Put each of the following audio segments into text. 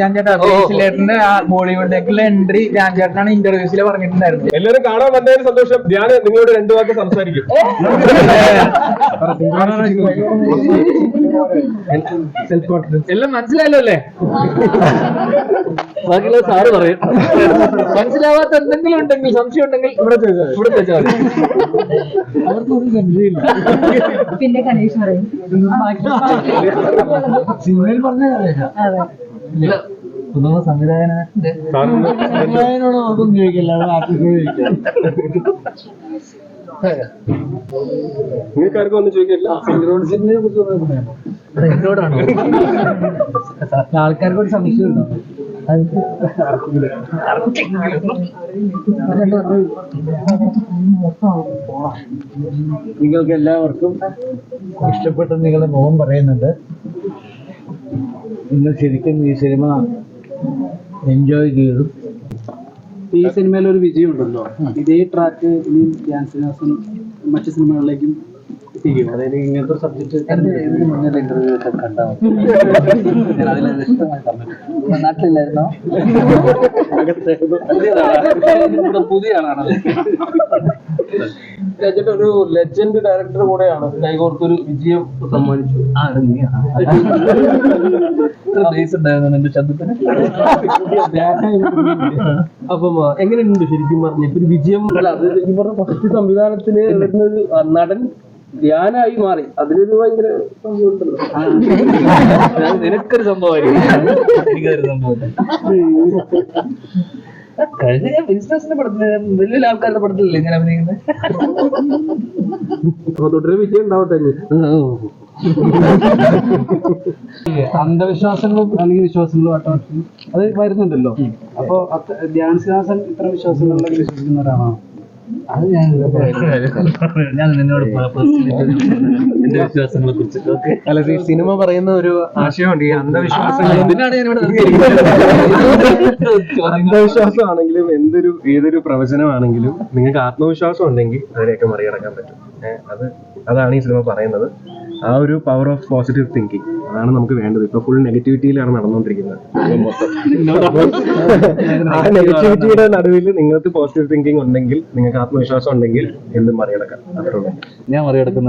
ഞാൻ ചേട്ടാ ചേട്ടന്റെ ബോളിവുഡിലേക്കുള്ള എൻട്രി ഞാൻ ചേട്ടനാണ് ഇന്റർവ്യൂസിൽ പറഞ്ഞിട്ടുണ്ടായിരുന്നു. എല്ലാവരും കാണാൻ വന്നതിന് സന്തോഷം. ഞാൻ നിങ്ങളോട് രണ്ടു വാക്ക് സംസാരിക്കും. എല്ലാം മനസ്സിലായല്ലോ അല്ലേ? ബാക്കിയുള്ള സാറ് പറയും. മനസ്സിലാവാത്ത എന്തെങ്കിലും ഉണ്ടെങ്കിൽ, സംശയം ഉണ്ടെങ്കിൽ ഇവിടെ ചോദിച്ചാൽ മതി. അവർക്കൊന്നും സംശയമില്ല. പിന്നെ കണീഷ് പറയും സിനിമയിൽ പറഞ്ഞ പുതുമ സംവിധായകനോട് നോക്കും ചോദിക്കില്ല, ആർട്ടിസ്റ്റോട് ചോദിക്കാം. നിങ്ങൾക്ക് ആർക്കും ഒന്നും ചോദിക്കില്ല. സിനിമയെ കുറിച്ച് എന്നോടാണോ? ആൾക്കാർക്കൊരു സംശയം ഉണ്ടോ? നിങ്ങൾക്ക് എല്ലാവർക്കും ഇഷ്ടപ്പെട്ട നിങ്ങളുടെ മുഖം പറയുന്നുണ്ട്. നിങ്ങൾ ശരിക്കും ഈ സിനിമ എൻജോയ് ചെയ്തു. ഈ സിനിമയിൽ ഒരു വിജയം ഉണ്ടല്ലോ, ഇതേ ട്രാക്ക് ഇനി ഡാൻസിനാസും മറ്റു സിനിമകളിലേക്കും എത്തിക്കും. അതായത് ഇങ്ങനത്തെ ഒരു സബ്ജക്ട് മുന്നേ ഇന്റർവ്യൂ ഒക്കെ കണ്ടാൽ നാട്ടിലില്ലായിരുന്നോ? പുതിയ ആളാണ്. ഒരു ലെജൻഡ് ഡയറക്ടർ കൂടെയാണ് കൈകോർത്തൊരു വിജയം സമ്മാനിച്ചു. എന്റെ ശബ്ദത്തിന്. അപ്പം എങ്ങനെയുണ്ട് ശരിക്കും പറഞ്ഞ ഒരു വിജയം? അത് ഇവരുടെ ഫസ്റ്റ് സംവിധാനത്തിന് വരുന്നൊരു നടൻ ധ്യാനായി മാറി. അതിലൊരു ഭയങ്കര സംഭവമുണ്ടല്ലോ. നിനക്കൊരു സംഭവമായിരിക്കും, എനിക്കൊരു സംഭവം. കഴിഞ്ഞ ഞാൻ ബിസിനസിന്റെ പടത്തില്, വലിയ ആൾക്കാരുടെ പടത്തിലല്ലേ ഇങ്ങനെ അഭിനയിക്കുന്നത്. അപ്പൊ തുടരെ വിജയം ഉണ്ടാവട്ടെ. അന്ധവിശ്വാസങ്ങളും അല്ലെങ്കിൽ വിശ്വാസങ്ങളും ആട്ടം അത് വരുന്നുണ്ടല്ലോ. അപ്പൊ ധ്യാൻസിനാസൻ ഇത്തരം വിശ്വാസങ്ങളിലൊക്കെ വിശ്വസിക്കുന്നവരാണോ? അത് ഞാൻ നിന്നോട് എന്റെ വിശ്വാസങ്ങളെ കുറിച്ച്. അല്ല, ഈ സിനിമ പറയുന്ന ഒരു ആശയമുണ്ട്. ഈ അന്ധവിശ്വാസമാണെങ്കിലും ഏതൊരു പ്രവചനമാണെങ്കിലും നിങ്ങൾക്ക് ആത്മവിശ്വാസം ഉണ്ടെങ്കിൽ അതിനെയൊക്കെ മറികടക്കാൻ പറ്റും. അതാണ് ഈ സിനിമ പറയുന്നത്. ആ ഒരു പവർ ഓഫ് പോസിറ്റീവ് തിങ്കിങ്, അതാണ് നമുക്ക് വേണ്ടത്. ഇപ്പൊ ഫുൾ നെഗറ്റിവിറ്റിയിലാണ് നടന്നുകൊണ്ടിരിക്കുന്നത് മൊത്തം. ആ നെഗറ്റിവിറ്റിയുടെ നടുവിൽ നിങ്ങൾക്ക് പോസിറ്റീവ് തിങ്കിങ് ഉണ്ടെങ്കിൽ, നിങ്ങൾക്ക് ആത്മവിശ്വാസം ഉണ്ടെങ്കിൽ എന്തും മറികടക്കാം. അത്രയുള്ളൂ. ഞാൻ മറികടക്കുന്ന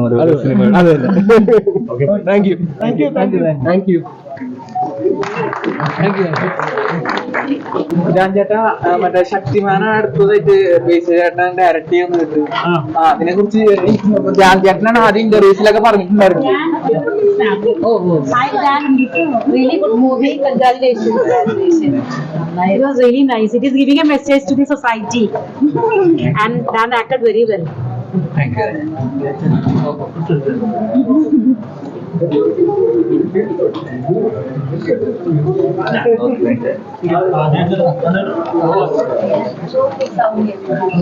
ഞാൻ ചേട്ടാ മറ്റേ ശക്തിമാനാണ് അടുത്തതായിട്ട് ബേസ് ചേട്ടൻ ഡയറക്ട് ചെയ്യുന്നത്. അതിനെ കുറിച്ച് ഞാൻ ചേട്ടനാണ് ആദ്യം ഇന്റർവ്യൂസിലൊക്കെ പറഞ്ഞിട്ടുണ്ടായിരുന്നു. Hi Dan, really good movie. Congratulations. It was really nice. It is giving a message to the society, and Dan acted very well. Thank you.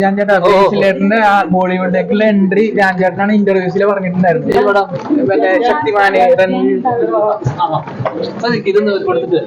ഞാൻ ചേട്ടാ ചേട്ടന്റെ ബോളിവുഡിലേക്കുള്ള എൻട്രി ഞാൻ ചേട്ടനാണ് ഇന്റർവ്യൂസിൽ പറഞ്ഞിട്ടുണ്ടായിരുന്നു. മറ്റേ ശക്തിമാന് ഇതൊന്ന് കൊടുത്തിട്ട്